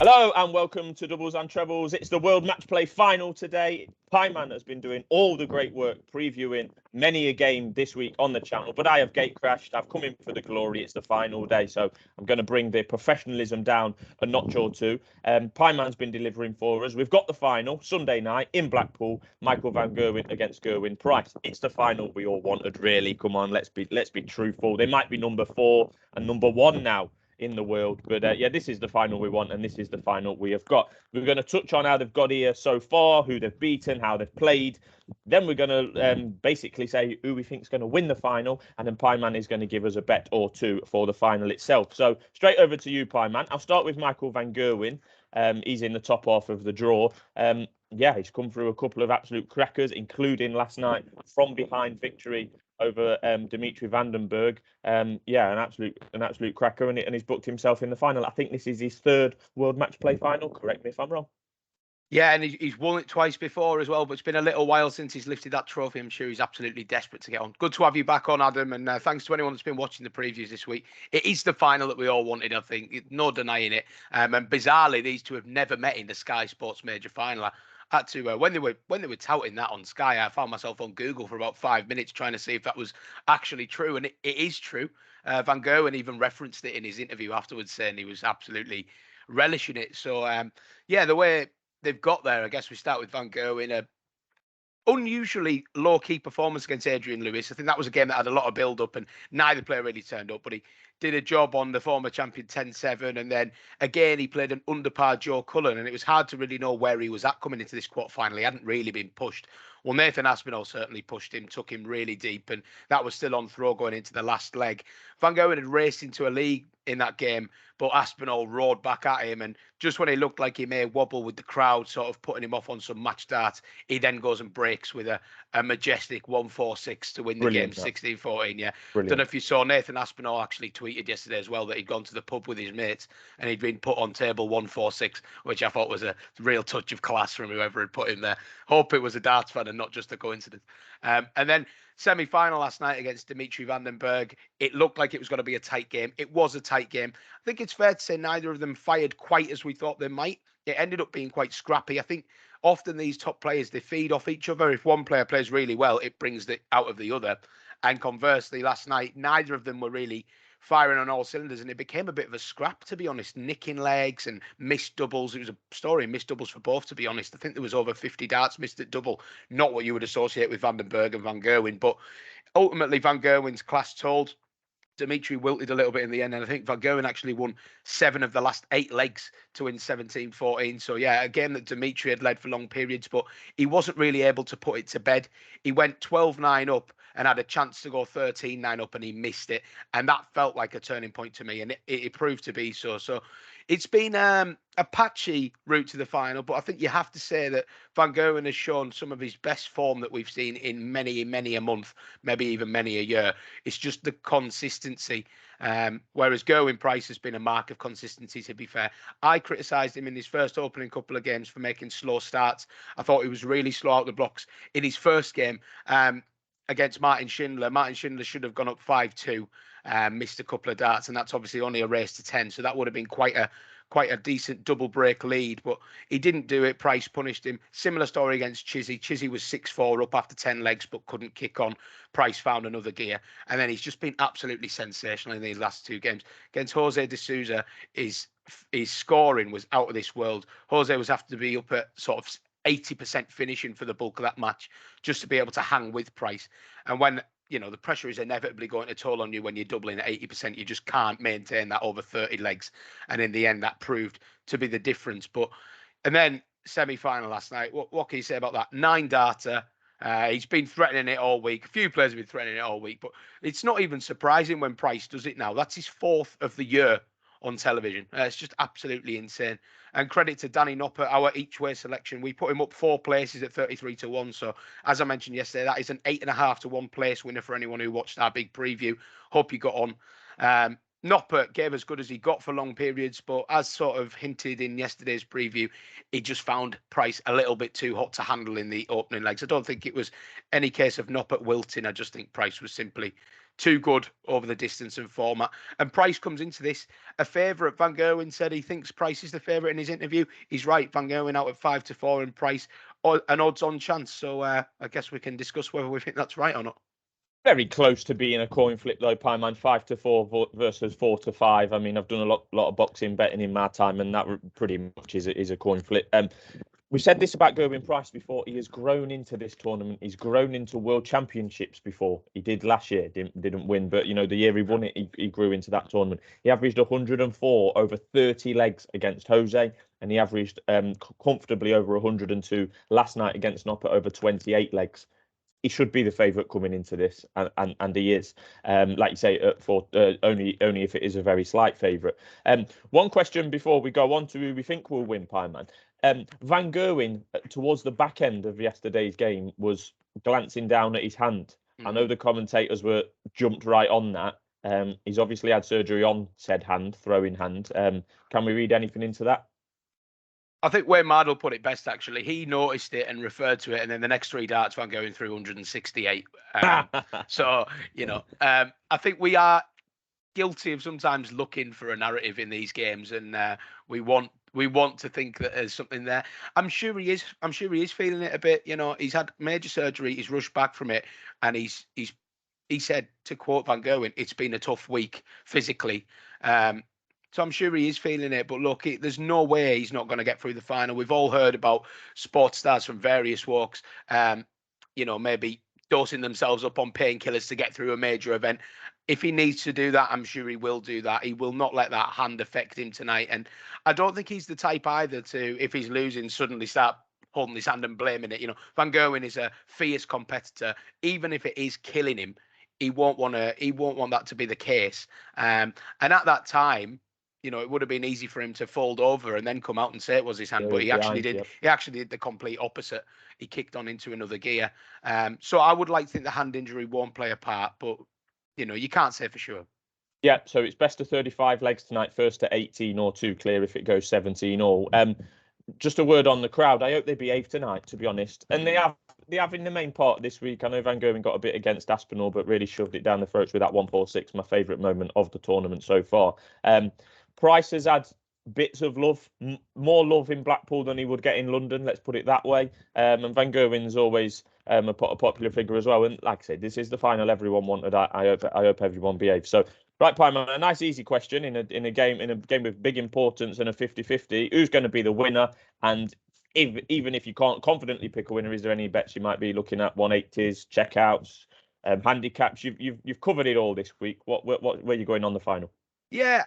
Hello and welcome to Doubles and Trebles. It's the World Matchplay final today. Pieman has been doing all the great work previewing many a game this week on the channel, but I have gate crashed. I've come in for the glory. It's the final day, so I'm going to bring the professionalism down a notch or two. Pieman's been delivering for us. We've got the final Sunday night in Blackpool. Michael van Gerwen against Gerwyn Price. It's the final we all wanted, really. Come on, let's be truthful. They might be number 4 and number 1 now in the world, but yeah, this is the final we want, and this is the final we have got. We're going to touch on how they've got here so far, who they've beaten, how they've played. Then we're going to basically say who we think is going to win the final, and then Pieman is going to give us a bet or two for the final itself. So straight over to you, Pieman. I'll start with Michael van Gerwen. He's in the top half of the draw. Yeah, he's come through a couple of absolute crackers, including last night from behind victory over Dimitri Vandenberg. Yeah, an absolute cracker, and he's booked himself in the final. I think this is his 3rd World Matchplay final. Correct me if I'm wrong. Yeah, and he's won it twice before as well, but it's been a little while since he's lifted that trophy. I'm sure he's absolutely desperate to get on. Good to have you back on, Adam, and thanks to anyone that's been watching the previews this week. It is the final that we all wanted, I think. No denying it. And bizarrely, these two have never met in the Sky Sports Major final. I had to when they were touting that on Sky, I found myself on Google for about 5 minutes trying to see if that was actually true, and it is true. Van Gerwen even referenced it in his interview afterwards, saying he was absolutely relishing it. So yeah, the way they've got there, I guess we start with Van Gerwen. A unusually low-key performance against Adrian Lewis. I think that was a game that had a lot of build-up, and neither player really turned up, but he did a job on the former champion 10-7, and then again he played an under-par Joe Cullen, and it was hard to really know where he was at coming into this quarter-final. He hadn't really been pushed. Well, Nathan Aspinall certainly pushed him, took him really deep, and that was still on throw going into the last leg. Van Gerwen had raced into a lead in that game, but Aspinall roared back at him, and just when he looked like he may wobble with the crowd, sort of putting him off on some match darts, he then goes and breaks with a majestic 1-4-6 to win the game 16-14. Yeah, Brilliant. Don't know if you saw Nathan Aspinall actually tweeted yesterday as well that he'd gone to the pub with his mates and he'd been put on table 1-4-6, which I thought was a real touch of class from whoever had put him there. Hope it was a darts fan and not just a coincidence. And then semi-final last night against Dimitri Vandenberg. It looked like it was going to be a tight game. It was a tight game. I think it's fair to say neither of them fired quite as we thought they might. It ended up being quite scrappy. I think often these top players, they feed off each other. If one player plays really well, it brings it out of the other. And conversely, last night, neither of them were really firing on all cylinders, and it became a bit of a scrap, to be honest. Nicking legs and missed doubles. It was a story of missed doubles for both, to be honest. I think there was over 50 darts missed at double. Not what you would associate with Vandenberg and Van Gerwen, but ultimately Van Gerwen's class told. Dimitri wilted a little bit in the end, and I think Van Gerwen actually won 7 of the last 8 legs to win 17-14. So yeah, a game that Dimitri had led for long periods, but he wasn't really able to put it to bed. He went 12-9 up and had a chance to go 13-9 up, and he missed it, and that felt like a turning point to me, and it proved to be so. So it's been a patchy route to the final, but I think you have to say that Van Gerwen has shown some of his best form that we've seen in many a month, maybe even many a year. It's just the consistency. Whereas Gerwyn Price has been a mark of consistency, to be fair. I criticised him in his first opening couple of games for making slow starts. I thought he was really slow out the blocks in his first game against Martin Schindler. Martin Schindler should have gone up 5-2. Missed a couple of darts, and that's obviously only a race to 10, so that would have been quite a decent double break lead, but he didn't do it. Price punished him. Similar story against Chizzy. Chizzy was 6-4 up after 10 legs but couldn't kick on. Price found another gear, and then he's just been absolutely sensational in these last 2 games. Against Jose de Souza, his scoring was out of this world. Jose was having to be up at sort of 80% finishing for the bulk of that match just to be able to hang with Price. And when the pressure is inevitably going to toll on you when you're doubling at 80%. You just can't maintain that over 30 legs. And in the end, that proved to be the difference. And then semi-final last night, what can you say about that? 9 darter. He's been threatening it all week. A few players have been threatening it all week, but it's not even surprising when Price does it now. That's his 4th of the year on television. It's just absolutely insane. And credit to Danny Noppert, our each-way selection. We put him up 4 places at 33-1. So as I mentioned yesterday, that is an 8.5-1 place winner for anyone who watched our big preview. Hope you got on. Noppert gave as good as he got for long periods, but as sort of hinted in yesterday's preview, he just found Price a little bit too hot to handle in the opening legs. I don't think it was any case of Noppert wilting. I just think Price was simply too good over the distance and format. And Price comes into this a favourite. Van Gerwen said he thinks Price is the favourite in his interview. He's right. Van Gerwen out at 5-4 and Price an odds-on chance. So I guess we can discuss whether we think that's right or not. Very close to being a coin flip though, Pieman. 5-4 versus 4-5. I mean, I've done a lot of boxing betting in my time, and that pretty much is a coin flip. We said this about Gerwyn Price before. He has grown into this tournament. He's grown into World Championships before. He did last year, didn't win, but the year he won it, he grew into that tournament. He averaged 104 over 30 legs against Jose, and he averaged comfortably over 102 last night against Noppert over 28 legs. He should be the favourite coming into this, and he is. Like you say, for only if it is a very slight favourite. One question before we go on to who we think will win, Pieman. Van Gerwen, towards the back end of yesterday's game, was glancing down at his hand. Mm-hmm. I know the commentators jumped right on that. He's obviously had surgery on said hand, throwing hand. Can we read anything into that? I think Wayne Mardle put it best, actually. He noticed it and referred to it, and then the next 3 darts Van Gerwen through 168. So, I think we are guilty of sometimes looking for a narrative in these games, and we want to think that there's something there. I'm sure he is. I'm sure he is feeling it a bit. He's had major surgery. He's rushed back from it, and he said, to quote Van Gerwen, "It's been a tough week physically." So I'm sure he is feeling it. But look, there's no way he's not going to get through the final. We've all heard about sports stars from various walks, maybe dosing themselves up on painkillers to get through a major event. If he needs to do that, I'm sure he will do that. He will not let that hand affect him tonight. And I don't think he's the type either to, if he's losing, suddenly start holding his hand and blaming it. Van Gerwen is a fierce competitor. Even if it is killing him, he won't want that to be the case. And at that time, it would have been easy for him to fold over and then come out and say it was his hand, but he actually did. Yep. He actually did the complete opposite. He kicked on into another gear. So I would like to think the hand injury won't play a part, but you can't say for sure. Yeah, so it's best of 35 legs tonight, first to 18 or 2 clear if it goes 17 all. Just a word on the crowd. I hope they behave tonight, to be honest. And they have in the main part this week. I know Van Gerwen got a bit against Aspinall, but really shoved it down the throats with that 146, my favourite moment of the tournament so far. Price has had bits of love, more love in Blackpool than he would get in London, let's put it that way. And Van Gerwen's always a popular figure as well. And like I said, this is the final everyone wanted. I hope everyone behaves. So, right, Pieman, a nice easy question in a game with big importance and a 50-50. Who's going to be the winner? And even if you can't confidently pick a winner, is there any bets you might be looking at? 180s, checkouts, handicaps? You've covered it all this week. Where are you going on the final? Yeah,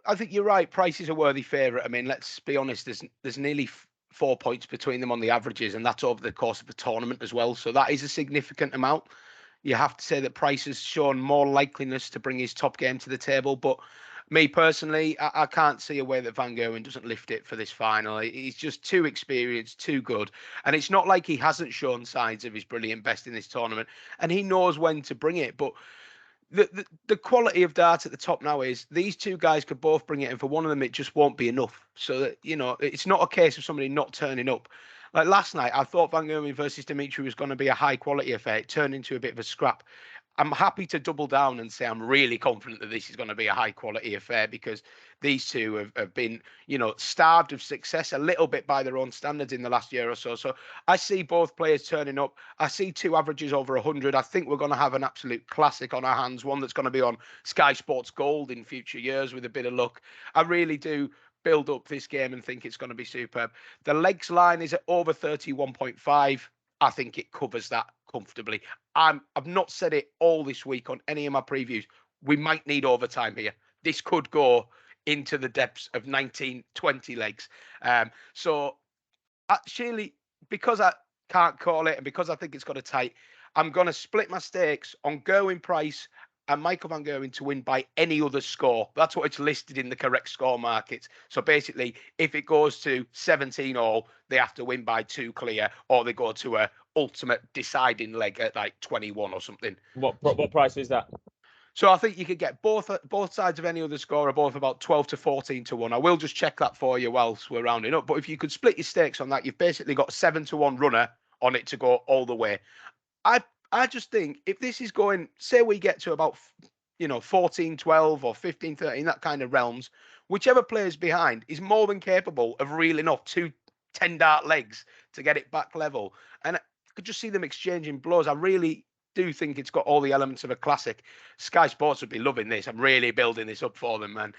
I think you're right. Price is a worthy favourite. I mean, let's be honest. There's nearly 4 points between them on the averages, and that's over the course of the tournament as well. So that is a significant amount. You have to say that Price has shown more likeliness to bring his top game to the table. But me personally, I can't see a way that Van Gerwen doesn't lift it for this final. He's just too experienced, too good. And it's not like he hasn't shown signs of his brilliant best in this tournament. And he knows when to bring it. But the quality of dart at the top now is these two guys could both bring it, and for one of them it just won't be enough. So that it's not a case of somebody not turning up. Like last night, I thought Van Gerwen versus Dimitri was going to be a high quality affair. It turned into a bit of a scrap. I'm happy to double down and say I'm really confident that this is going to be a high quality affair, because these two have been, starved of success a little bit by their own standards in the last year or so. So I see both players turning up. I see two averages over 100. I think we're going to have an absolute classic on our hands, one that's going to be on Sky Sports Gold in future years with a bit of luck. I really do build up this game and think it's going to be superb. The legs line is at over 31.5. I think it covers that comfortably. I've not said it all this week on any of my previews. We might need overtime here. This could go into the depths of 19, 20 legs. So actually, because I can't call it and because I think it's got a tight, I'm going to split my stakes on Gerwyn Price and Michael van Gerwen to win by any other score. That's what it's listed in the correct score markets. So basically, if it goes to 17 all, they have to win by 2 clear, or they go to a ultimate deciding leg at like 21 or something. What price is that? So I think you could get both sides of any other score are both about 12 to 14 to 1. I will just check that for you whilst we're rounding up. But if you could split your stakes on that, you've basically got 7 to 1 runner on it to go all the way. I just think if this is going, say we get to about 14, 12 or 15, 13, that kind of realms, whichever player's behind is more than capable of reeling off 2 10-dart legs to get it back level. And I could just see them exchanging blows. I really do think it's got all the elements of a classic. Sky Sports would be loving this. I'm really building this up for them, man.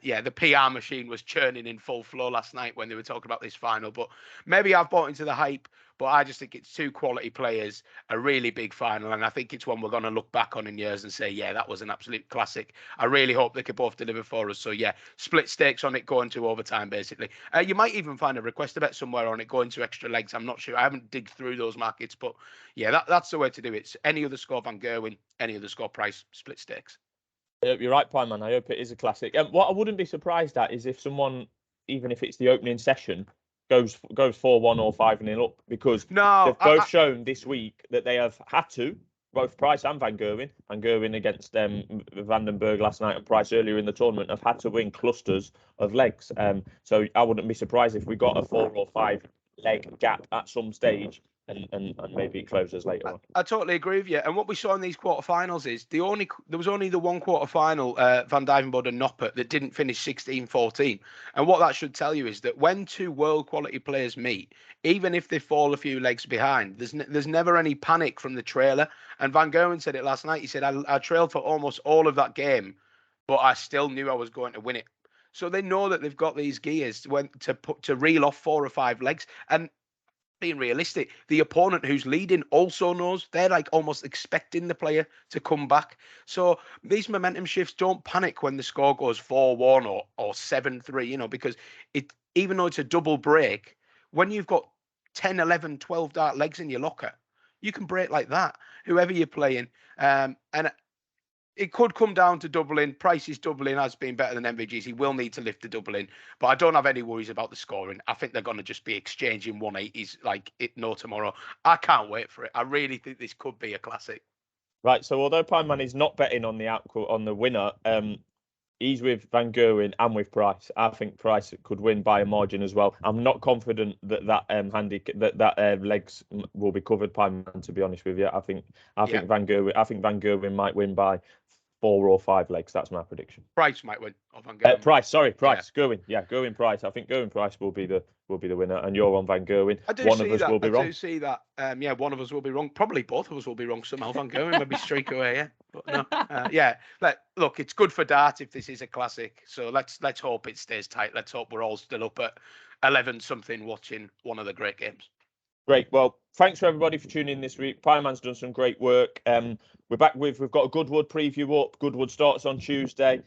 Yeah, the PR machine was churning in full flow last night when they were talking about this final. But maybe I've bought into the hype, but I just think it's 2 quality players, a really big final, and I think it's one we're going to look back on in years and say, yeah, that was an absolute classic. I really hope they could both deliver for us. So yeah, split stakes on it going to overtime, basically. You might even find a request a bet somewhere on it going to extra legs. I'm not sure. I haven't digged through those markets, but yeah, that's the way to do it. It's any other score Van Gerwen, any other score Price, split stakes. You're right, Pieman. I hope it is a classic. What I wouldn't be surprised at is if someone, even if it's the opening session, goes 4-1 or 5-0 up, because they've both shown this week that they have had to, both Price and Van Gerwen. Van Gerwen against Vandenberg last night and Price earlier in the tournament have had to win clusters of legs. So I wouldn't be surprised if we got a 4 or 5 leg gap at some stage. And maybe it closes later on. I totally agree with you. And what we saw in these quarterfinals is there was only the one quarterfinal, Van Dijvenbode and Noppert, that didn't finish 16-14. And what that should tell you is that when 2 world quality players meet, even if they fall a few legs behind, there's never any panic from the trailer. And Van Gerwen said it last night. He said, I trailed for almost all of that game, but I still knew I was going to win it. So they know that they've got these gears to reel off 4 or 5 legs. And being realistic, the opponent who's leading also knows. They're like almost expecting the player to come back. So these momentum shifts, don't panic when the score goes 4-1 or 7-3, because even though it's a double break, when you've got 10, 11, 12 dart legs in your locker, you can break like that, whoever you're playing. And it could come down to doubling. Price's doubling has been better than MVG's. He will need to lift the doubling, but I don't have any worries about the scoring. I think they're going to just be exchanging 180s like no tomorrow. I can't wait for it. I really think this could be a classic. Right. So although Pieman is not betting on the winner, he's with Van Gerwen and with Price. I think Price could win by a margin as well. I'm not confident that legs will be covered, Pieman, to be honest with you. I think Van Gerwen might win by 4 or 5 legs. That's my prediction. Price might win. Or Van Gerwen. Price. Gerwen. Yeah, Gerwyn Price. I think Gerwyn Price will be the winner, and you're on Van Gerwen. One of us will be wrong. I do see that. Yeah, one of us will be wrong. Probably both of us will be wrong somehow. Van Gerwen maybe streak away. Yeah, but no. Yeah. Look, it's good for dart if this is a classic. So let's hope it stays tight. Let's hope we're all still up at 11 something watching one of the great games. Great. Well, thanks for everybody for tuning in this week. Pieman's done some great work. We've got a Goodwood preview up. Goodwood starts on Tuesday.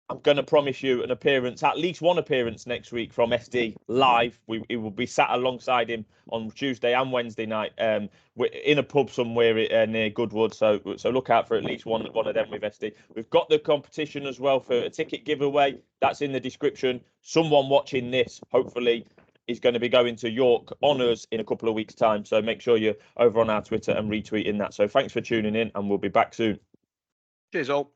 I'm going to promise you an appearance, at least one appearance next week from SD live. We will be sat alongside him on Tuesday and Wednesday night in a pub somewhere near Goodwood. So look out for at least one of them with SD. We've got the competition as well for a ticket giveaway. That's in the description. Someone watching this, hopefully, is going to be going to York Honours in a couple of weeks' time. So make sure you're over on our Twitter and retweeting that. So thanks for tuning in, and we'll be back soon. Cheers all.